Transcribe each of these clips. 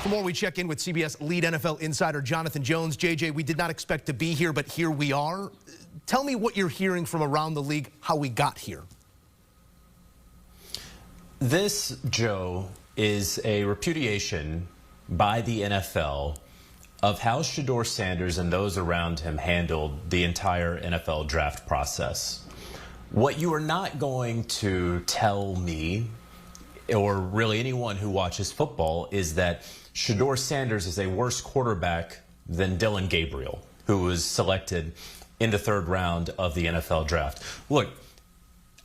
For more, we check in with CBS lead NFL insider Jonathan Jones. JJ, we did not expect to be here, but here we are. Tell me what you're hearing from around the league, how we got here. This, Joe, is a repudiation by the NFL of how Shedeur Sanders and those around him handled the entire NFL draft process. What you are not going to tell me, or really anyone who watches football, is that Shedeur Sanders is a worse quarterback than Dillon Gabriel, who was selected in the third round of the NFL draft. Look,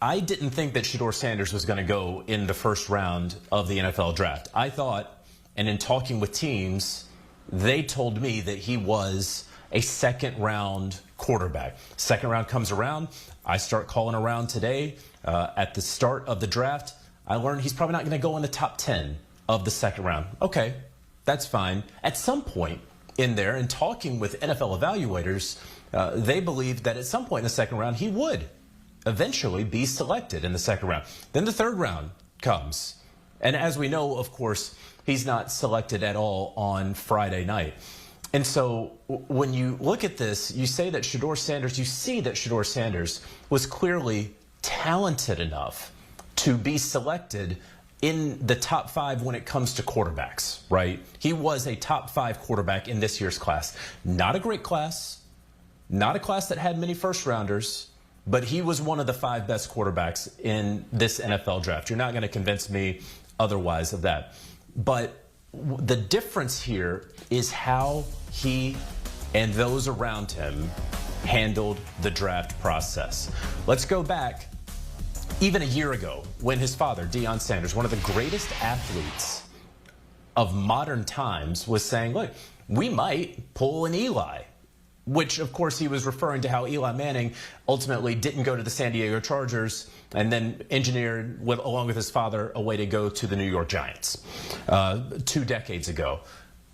I didn't think that Shedeur Sanders was going to go in the first round of the NFL draft. I thought, and in talking with teams, they told me that he was a second round quarterback. Second round comes around. I start calling around today. At the start of the draft, I learned he's probably not going to go in the top 10 of the second round. Okay, that's fine. At some point in there, in talking with NFL evaluators, they believed that at some point in the second round, he would eventually be selected in the second round. Then the third round comes. And as we know, of course, he's not selected at all on Friday night. And so when you look at this, you say that Shedeur Sanders, you see that Shedeur Sanders was clearly talented enough to be selected in the top 5 when it comes to quarterbacks, right? He was a top 5 quarterback in this year's class. Not a great class, not a class that had many first rounders, but he was one of the 5 best quarterbacks in this NFL draft. You're not going to convince me otherwise of that. But the difference here is how he and those around him handled the draft process. Let's go back even a year ago when his father, Deion Sanders, one of the greatest athletes of modern times, was saying, look, we might pull an Eli, which, of course, he was referring to how Eli Manning ultimately didn't go to the San Diego Chargers and then engineered, along with his father, a way to go to the New York Giants 2 decades ago.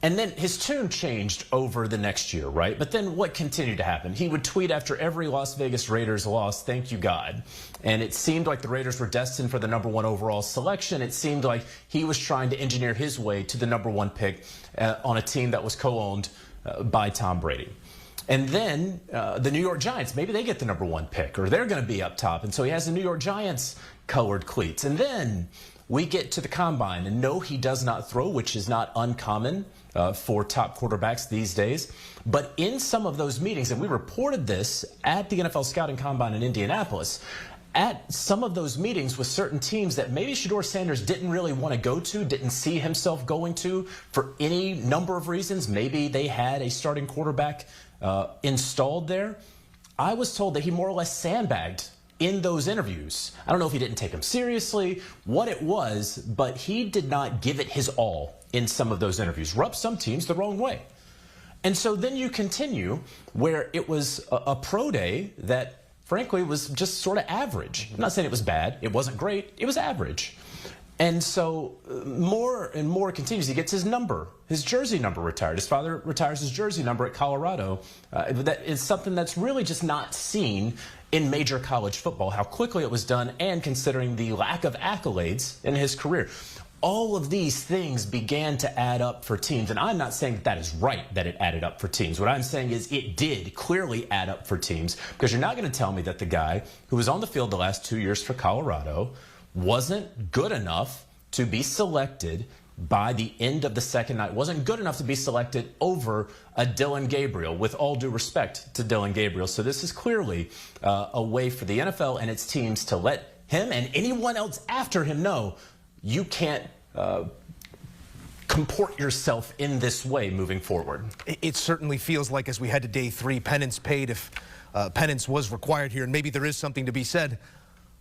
And then his tune changed over the next year, right? But then what continued to happen? He would tweet after every Las Vegas Raiders loss, thank you, God. And it seemed like the Raiders were destined for the #1 overall selection. It seemed like he was trying to engineer his way to the #1 pick on a team that was co-owned by Tom Brady. And then the New York Giants, maybe they get the #1 pick, or they're going to be up top. And so he has the New York Giants colored cleats. And then we get to the combine, and no, he does not throw, which is not uncommon for top quarterbacks these days. But in some of those meetings, and we reported this at the NFL Scouting Combine in Indianapolis, at some of those meetings with certain teams that maybe Shedeur Sanders didn't really want to go to, didn't see himself going to for any number of reasons. Maybe they had a starting quarterback installed there. I was told that he more or less sandbagged in those interviews. I don't know if he didn't take them seriously, what it was, but he did not give it his all in some of those interviews. Rubbed some teams the wrong way. And so then you continue where it was a pro day that frankly was just sort of average. I'm not saying it was bad. It wasn't great. It was average. And so more and more continues. He gets his number, his jersey number retired. His father retires his jersey number at Colorado. That is something that's really just not seen in major college football, how quickly it was done, and considering the lack of accolades in his career. All of these things began to add up for teams. And I'm not saying that is right that it added up for teams. What I'm saying is it did clearly add up for teams, because you're not going to tell me that the guy who was on the field the last 2 years for Colorado wasn't good enough to be selected by the end of the second night, wasn't good enough to be selected over a Dillon Gabriel, with all due respect to Dillon Gabriel. So this is clearly a way for the NFL and its teams to let him and anyone else after him know you can't comport yourself in this way moving forward. It certainly feels like, as we head to day 3, penance paid if penance was required here. And maybe there is something to be said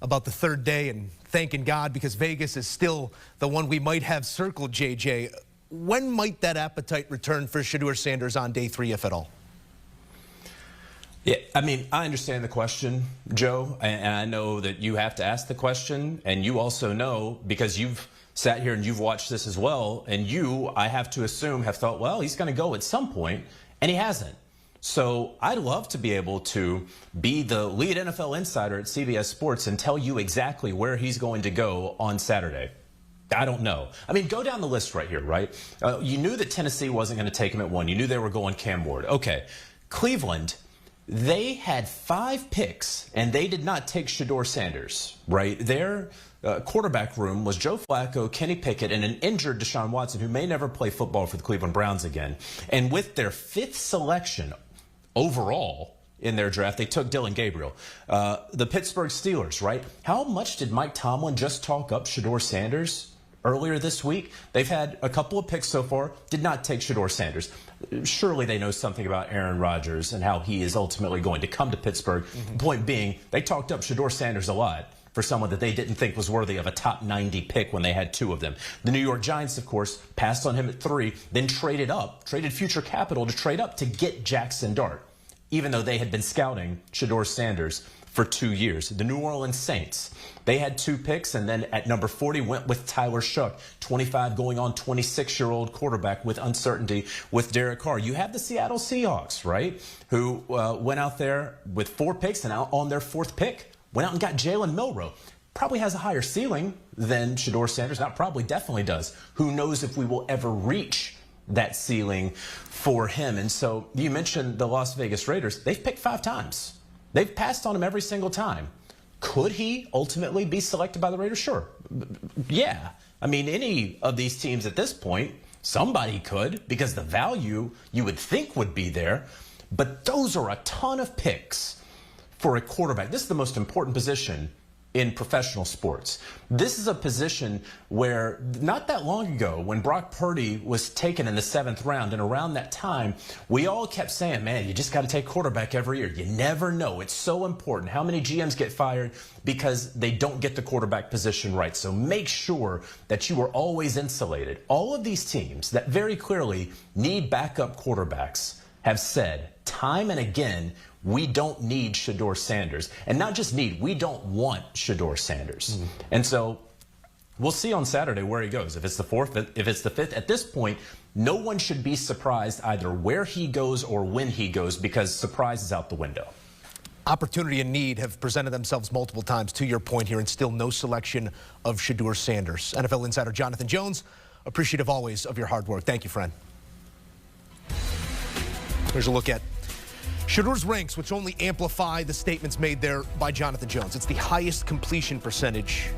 about the third day and thanking God, because Vegas is still the one we might have circled, JJ. When might that appetite return for Shedeur Sanders on day 3, if at all? Yeah, I mean, I understand the question, Joe, and I know that you have to ask the question, and you also know, because you've sat here and you've watched this as well, and you, I have to assume, have thought, well, he's going to go at some point, and he hasn't. So I'd love to be able to be the lead NFL insider at CBS Sports and tell you exactly where he's going to go on Saturday. I don't know. I mean, go down the list right here, right? You knew that Tennessee wasn't going to take him at 1. You knew they were going Cam Ward. Okay. Cleveland, they had 5 picks, and they did not take Shedeur Sanders, right? Their quarterback room was Joe Flacco, Kenny Pickett, and an injured Deshaun Watson, who may never play football for the Cleveland Browns again. And with their 5th selection overall in their draft, they took Dylan Gabriel. The Pittsburgh Steelers, right? How much did Mike Tomlin just talk up Shedeur Sanders earlier this week? They've had a couple of picks so far, did not take Shedeur Sanders. Surely they know something about Aaron Rodgers and how he is ultimately going to come to Pittsburgh. Point being, they talked up Shedeur Sanders a lot for someone that they didn't think was worthy of a top 90 pick when they had 2 of them. The New York Giants, of course, passed on him at 3, then traded future capital to trade up to get Jackson Dart, even though they had been scouting Shedeur Sanders for 2 years. The New Orleans Saints, they had 2 picks, and then at number 40 went with Tyler Shuck, 25 going on 26-year-old quarterback with uncertainty with Derek Carr. You have the Seattle Seahawks, right, who went out there with 4 picks, and out on their 4th pick, went out and got Jalen Milroe. Probably has a higher ceiling than Shedeur Sanders. Not probably, definitely does. Who knows if we will ever reach that ceiling for him. And so you mentioned the Las Vegas Raiders. They've picked 5 times. They've passed on him every single time. Could he ultimately be selected by the Raiders? Sure. Yeah. I mean, any of these teams at this point, somebody could, because the value you would think would be there. But those are a ton of picks for a quarterback. This is the most important position in professional sports. This is a position where not that long ago, when Brock Purdy was taken in the 7th round, and around that time, we all kept saying, man, you just got to take quarterback every year. You never know. It's so important. How many GMs get fired because they don't get the quarterback position right? So make sure that you are always insulated. All of these teams that very clearly need backup quarterbacks have said time and again, we don't need Shedeur Sanders. And not just need, we don't want Shedeur Sanders. And so we'll see on Saturday where he goes. If it's the 4th, if it's the 5th, at this point, no one should be surprised either where he goes or when he goes, because surprise is out the window. Opportunity and need have presented themselves multiple times, to your point here, and still no selection of Shedeur Sanders. NFL insider Jonathan Jones, appreciative always of your hard work. Thank you, friend. Here's a look at Shedeur's ranks, which only amplify the statements made there by Jonathan Jones. It's the highest completion percentage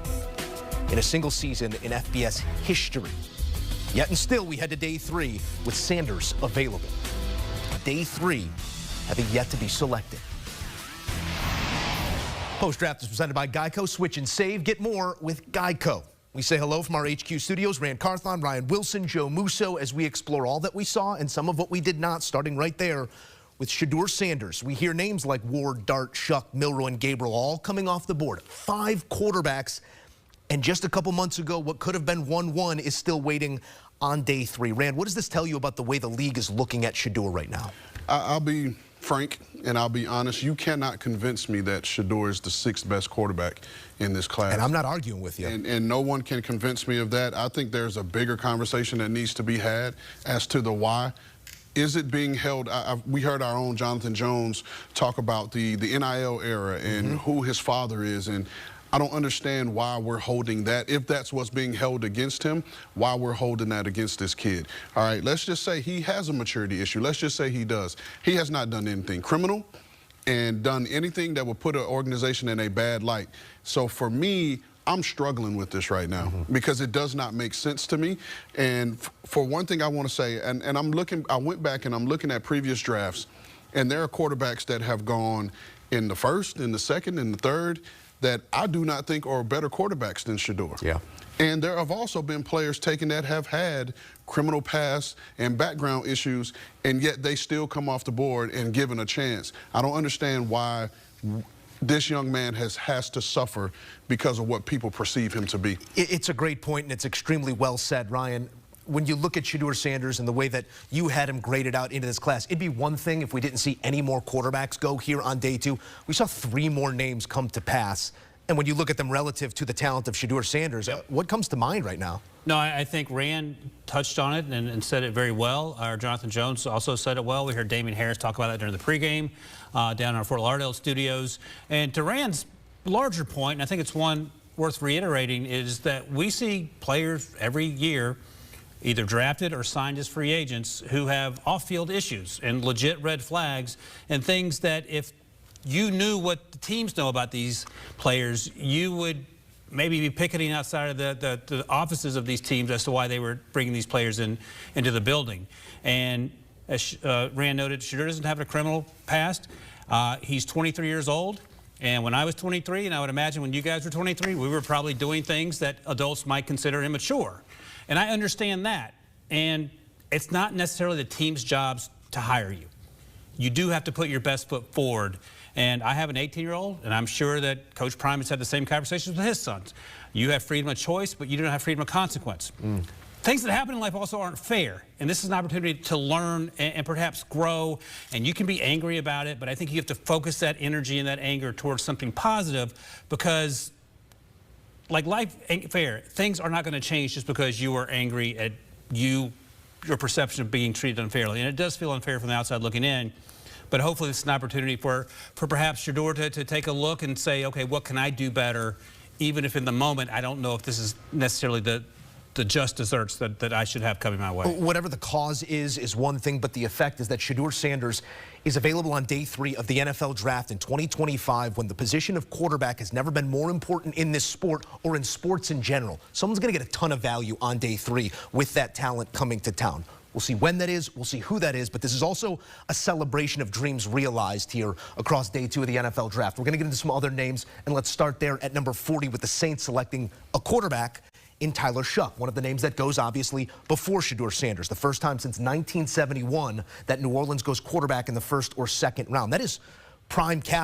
in a single season in FBS history. Yet and still, we head to day 3 with Sanders available. Day 3 having yet to be selected. Post-draft is presented by Geico. Switch and save. Get more with Geico. We say hello from our HQ studios. Rand Carthon, Ryan Wilson, Joe Musso, as we explore all that we saw and some of what we did not, starting right there with Shedeur Sanders. We hear names like Ward, Dart, Shuck, Milroe, and Gabriel all coming off the board. 5 quarterbacks, and just a couple months ago, what could have been 1-1 is still waiting on day 3. Rand, what does this tell you about the way the league is looking at Shedeur right now? I'll be frank and I'll be honest. You cannot convince me that Shedeur is the 6th best quarterback in this class. And I'm not arguing with you. And no one can convince me of that. I think there's a bigger conversation that needs to be had as to the why. Is it being held? We heard our own Jonathan Jones talk about the NIL era and who his father is, and I don't understand why we're holding that. If that's what's being held against him, why we're holding that against this kid. All right, let's just say he has a maturity issue. Let's just say he does. He has not done anything criminal and done anything that would put an organization in a bad light. So for me, I'm struggling with this right now because it does not make sense to me. And for one thing I want to say, and I went back and I'm looking at previous drafts, and there are quarterbacks that have gone in the 1st, in the 2nd, in the 3rd, that I do not think are better quarterbacks than Shedeur. Yeah. And there have also been players taken that have had criminal past and background issues, and yet they still come off the board and given a chance. I don't understand why this young man has to suffer because of what people perceive him to be. It's a great point, and it's extremely well said, Ryan. When you look at Shedeur Sanders and the way that you had him graded out into this class, it'd be one thing if we didn't see any more quarterbacks go here on day 2. We saw 3 more names come to pass. And when you look at them relative to the talent of Shedeur Sanders, what comes to mind right now? No, I think Rand touched on it and said it very well. Our Jonathan Jones also said it well. We heard Damian Harris talk about that during the pregame down in our Fort Lauderdale studios. And to Rand's larger point, and I think it's one worth reiterating is that we see players every year either drafted or signed as free agents who have off-field issues and legit red flags and things that if you knew what the teams know about these players, you would maybe be picketing outside of the offices of these teams as to why they were bringing these players into the building. And as Rand noted, Shedeur doesn't have a criminal past. He's 23 years old. And when I was 23, and I would imagine when you guys were 23, we were probably doing things that adults might consider immature. And I understand that. And it's not necessarily the team's jobs to hire you. You do have to put your best foot forward. And I have an 18-year-old, and I'm sure that Coach Prime has had the same conversations with his sons. You have freedom of choice, but you don't have freedom of consequence. Things that happen in life also aren't fair, and this is an opportunity to learn and perhaps grow, and you can be angry about it, but I think you have to focus that energy and that anger towards something positive because, like life ain't fair. Things are not going to change just because you are angry at your perception of being treated unfairly, and it does feel unfair from the outside looking in. But hopefully this is an opportunity for perhaps Shedeur to take a look and say, okay, what can I do better, even if in the moment I don't know if this is necessarily the just desserts that I should have coming my way. Whatever the cause is one thing, but the effect is that Shedeur Sanders is available on day 3 of the NFL draft in 2025 when the position of quarterback has never been more important in this sport or in sports in general. Someone's going to get a ton of value on day 3 with that talent coming to town. We'll see when that is, we'll see who that is, but this is also a celebration of dreams realized here across day 2 of the NFL draft. We're going to get into some other names, and let's start there at number 40 with the Saints selecting a quarterback in Tyler Sharpe, one of the names that goes obviously before Shedeur Sanders, the first time since 1971 that New Orleans goes quarterback in the first or second round. That is prime cap.